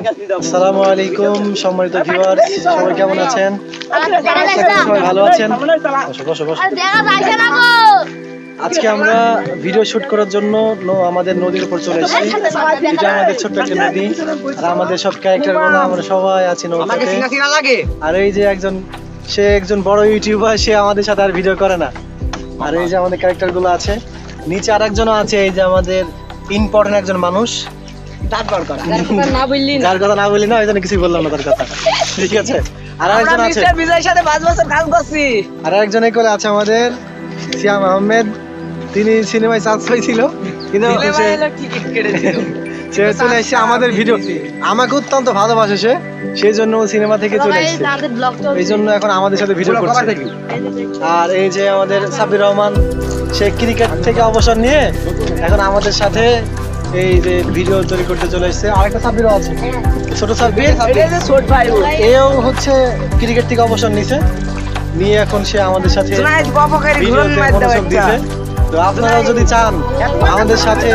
আসসালামু আলাইকুম সম্মানিত ভিউয়ার্স, সবাই কেমন আছেন? সবাই ভালো আছেন? বসো। আজকে আমরা ভিডিও শুট করার জন্য আমাদের নদীর উপর চলে এসেছি। এটা আমাদের ছোট্ট একটা নদী, আর আমাদের সব ক্যারেক্টারগুলো আমরা সবাই আছি নৌকাতে। আর এই যে একজন বড় ইউটিউবার, সে আমাদের সাথে আর ভিডিও করে না। আর এই যে আমাদের ক্যারেক্টারগুলো আছে, নিচে আর একজনও আছে, এই যে আমাদের ইম্পর্টেন্ট একজন মানুষ। যার কথা না বললি না, ওই জন্য কিছুই বললাম না তার কথা, ঠিক আছে? আর একজন আছে, আর একজন এই করে আছে আমাদের সিয়াম আহমেদ। তিনি সিনেমায় চান্স পাইছিল, কিন্তু সে চলে এসেছে আমাদের ভিডিও, আমাকে অত্যন্ত ভালোবাসে সে, সেই জন্য সিনেমা থেকে চলে এসেছে, এই জন্য এখন আমাদের সাথে ভিডিও করছে। আর এই যে আমাদের সাব্বির রহমান, সে ক্রিকেট থেকে অবসর নিয়ে এখন আমাদের সাথে এই যে ভিডিও তৈরি করতে চলে এসেছে। আরেকটা সাব্বিরও আছে, ছোট সাব্বির, এও হচ্ছে ক্রিকেট থেকে অবসর নিছে, নিয়ে এখন সে আমাদের সাথে ভিডিওতে মনোযোগ দিছে। তো আপনারাও যদি চান আমাদের সাথে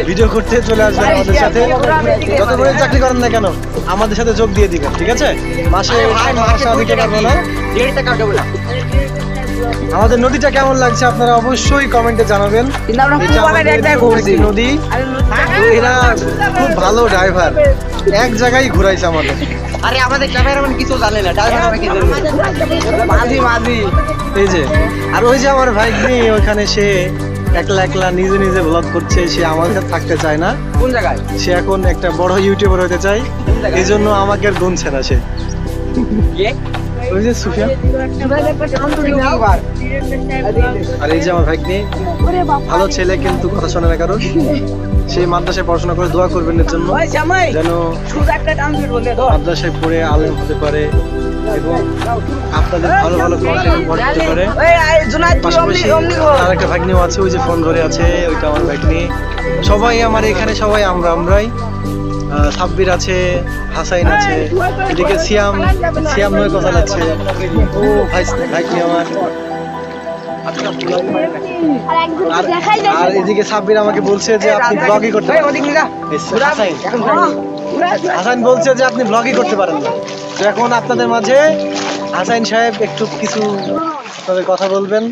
ভিডিও করতে, চলে আসবেন আমাদের সাথে, যত করে চাকরি করেন না কেন আমাদের সাথে যোগ দিয়ে দিবেন, ঠিক আছে? মাসে দিতে পারবো না। আমাদের নদীটা কেমন লাগছে আপনারা অবশ্যই কমেন্টে জানাবেন। নদী, এরা খুব ভালো ড্রাইভার, এক জায়গায় ঘুরাইছে আমাদের। আরে আমাদের ক্যামেরাম্যান কিছু জানে না, এই যে, আর ওই যে আমার ভাই ওইখানে, সে একলা নিজে ব্লগ করছে, সে আমাদের সাথে থাকতে চায় না। কোন জায়গায়? সে এখন একটা বড় ইউটিউবার হতে চায়, এই জন্য আমাকে আর গুনছে না সে। ওই যে সুফিয়া, আর এই যে আমার ভাগ্নি, ভালো ছেলে কিন্তু কথা শোনে না কারণ। সেই মাদ্রাসায় পড়াশোনা করে, দোয়া করবেন এর জন্য যেন মাদ্রাসায় পড়ে আলেম হতে পারে এবং আপনাদের ভালো কন্টেন্ট করতে পারে। পাশাপাশি আরেকটা ভাগ্নিও আছে, ওই যে ফোন ধরে আছে, ওইটা আমার ভাগ্নি। সবাই আমার এখানে, সবাই আমরাই। সাব্বির আছে, হাসাইন আছে, এদিকে সিয়াম নয় কথা লাগছে, ও ভাগ্নি আমার। আর এদিকে সাব্বির আমাকে বলছে যে আপনি ব্লগই করতে পারেন, হাসাইন বলছে যে আপনি ব্লগই করতে পারেন না। তো এখন আপনাদের মাঝে হাসাইন সাহেব একটু কিছু আপনাদের কথা বলবেন।